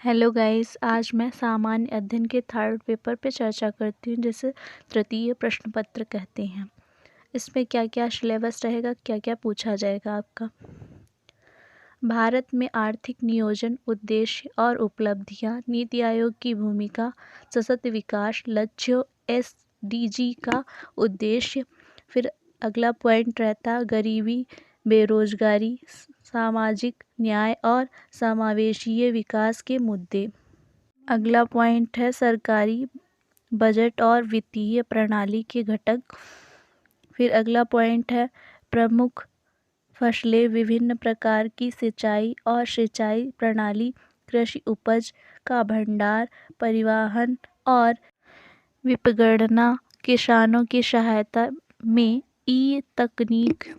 Hello guys, आज मैं सामान्य अध्ययन के थर्ड पेपर पे चर्चा करती हूँ जिसे तृतीय प्रश्न पत्र कहते हैं। इसमें क्या क्या सिलेबस रहेगा, क्या क्या पूछा जाएगा आपका। भारत में आर्थिक नियोजन, उद्देश्य और उपलब्धियाँ, नीति आयोग की भूमिका, सतत विकास लक्ष्यों SDG का उद्देश्य। फिर अगला पॉइंट रहता गरीबी, बेरोजगारी, सामाजिक न्याय और समावेशीय विकास के मुद्दे। अगला पॉइंट है सरकारी बजट और वित्तीय प्रणाली के घटक। फिर अगला पॉइंट है प्रमुख फसलें, विभिन्न प्रकार की सिंचाई और सिंचाई प्रणाली, कृषि उपज का भंडार, परिवहन और विपणन, किसानों की सहायता में ई तकनीक।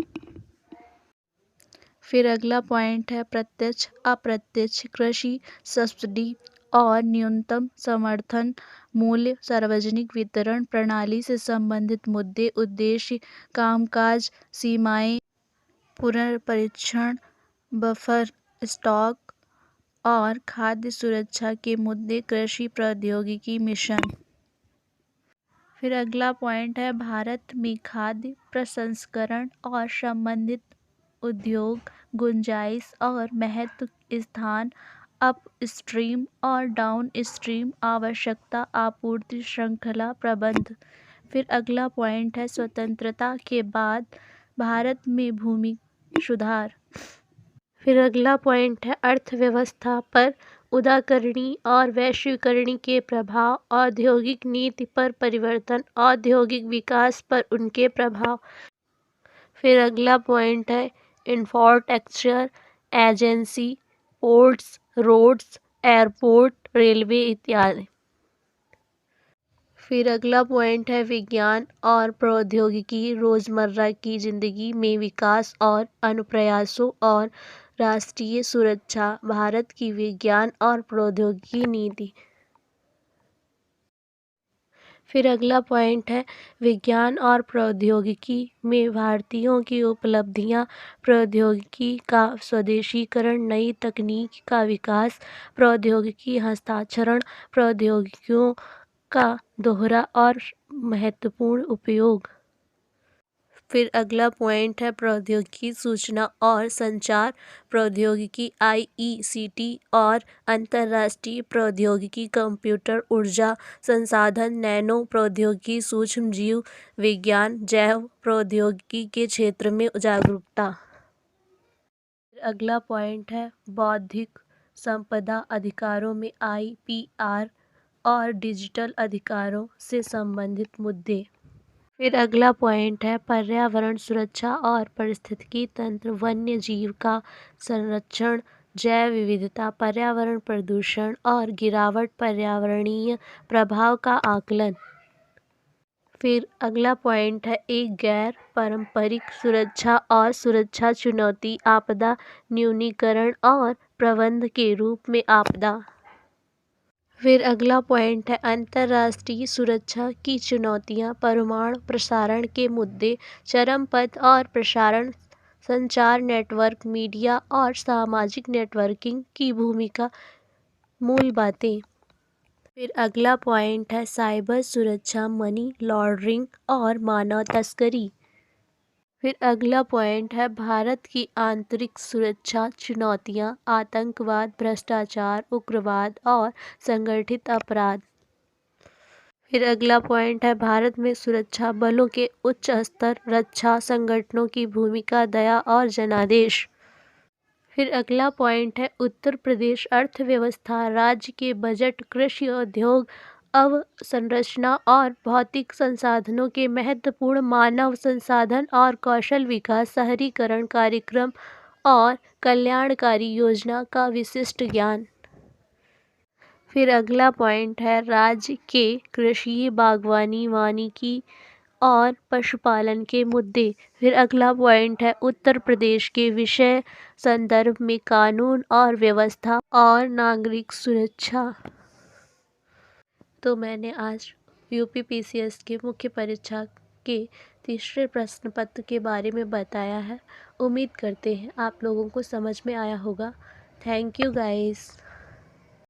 फिर अगला पॉइंट है प्रत्यक्ष अप्रत्यक्ष कृषि सब्सिडी और न्यूनतम समर्थन मूल्य, सार्वजनिक वितरण प्रणाली से संबंधित मुद्दे, उद्देश्य, कामकाज, सीमाएं, पुनर्परीक्षण, बफर स्टॉक और खाद्य सुरक्षा के मुद्दे, कृषि प्रौद्योगिकी मिशन। फिर अगला पॉइंट है भारत में खाद्य प्रसंस्करण और संबंधित उद्योग गुंजाइश और महत्व, स्थान, अपस्ट्रीम और डाउनस्ट्रीम आवश्यकता, आपूर्ति श्रृंखला प्रबंध। फिर अगला पॉइंट है स्वतंत्रता के बाद भारत में भूमि सुधार। फिर अगला पॉइंट है अर्थव्यवस्था पर उदारीकरण और वैश्वीकरण के प्रभाव, औद्योगिक नीति पर परिवर्तन, औद्योगिक विकास पर उनके प्रभाव। फिर अगला पॉइंट है infrastructure agency, ports, roads, airport, railway इत्यादि। फिर अगला पॉइंट है विज्ञान और प्रौद्योगिकी, रोजमर्रा की जिंदगी में विकास और अनुप्रयासों और राष्ट्रीय सुरक्षा, भारत की विज्ञान और प्रौद्योगिकी नीति। फिर अगला पॉइंट है विज्ञान और प्रौद्योगिकी में भारतीयों की उपलब्धियां, प्रौद्योगिकी का स्वदेशीकरण, नई तकनीक का विकास, प्रौद्योगिकी हस्तांतरण, प्रौद्योगिकियों का दोहरा और महत्वपूर्ण उपयोग। फिर अगला पॉइंट है प्रौद्योगिकी, सूचना और संचार प्रौद्योगिकी, ICT और अंतर्राष्ट्रीय प्रौद्योगिकी, कंप्यूटर, ऊर्जा संसाधन, नैनो प्रौद्योगिकी, सूक्ष्म जीव विज्ञान, जैव प्रौद्योगिकी के क्षेत्र में जागरूकता। अगला पॉइंट है बौद्धिक संपदा अधिकारों में IPR और डिजिटल अधिकारों से संबंधित मुद्दे। फिर अगला पॉइंट है पर्यावरण सुरक्षा और पारिस्थितिकी तंत्र, वन्य जीव का संरक्षण, जैव विविधता, पर्यावरण प्रदूषण और गिरावट, पर्यावरणीय प्रभाव का आकलन। फिर अगला पॉइंट है एक गैर पारंपरिक सुरक्षा और सुरक्षा चुनौती, आपदा न्यूनीकरण और प्रबंधन के रूप में आपदा। फिर अगला पॉइंट है अंतर्राष्ट्रीय सुरक्षा की चुनौतियां, परमाणु प्रसारण के मुद्दे, चरम पथ और प्रसारण, संचार नेटवर्क, मीडिया और सामाजिक नेटवर्किंग की भूमिका, मूल बातें। फिर अगला पॉइंट है साइबर सुरक्षा, मनी लॉन्ड्रिंग और मानव तस्करी। फिर अगला पॉइंट है भारत की आंतरिक सुरक्षा चुनौतियां, आतंकवाद, भ्रष्टाचार, उग्रवाद और संगठित अपराध। फिर अगला पॉइंट है भारत में सुरक्षा बलों के उच्च स्तर रक्षा संगठनों की भूमिका, दया और जनादेश। फिर अगला पॉइंट है उत्तर प्रदेश अर्थव्यवस्था, राज्य के बजट, कृषि उद्योग, अवसंरचना और भौतिक संसाधनों के महत्वपूर्ण, मानव संसाधन और कौशल विकास, शहरीकरण कार्यक्रम और कल्याणकारी योजना का विशिष्ट ज्ञान। फिर अगला पॉइंट है राज्य के कृषि, बागवानी, वानिकी और पशुपालन के मुद्दे। फिर अगला पॉइंट है उत्तर प्रदेश के विषय संदर्भ में कानून और व्यवस्था और नागरिक सुरक्षा। तो मैंने आज UPPCS के मुख्य परीक्षा के तीसरे प्रश्न पत्र के बारे में बताया है। उम्मीद करते हैं आप लोगों को समझ में आया होगा। Thank you guys.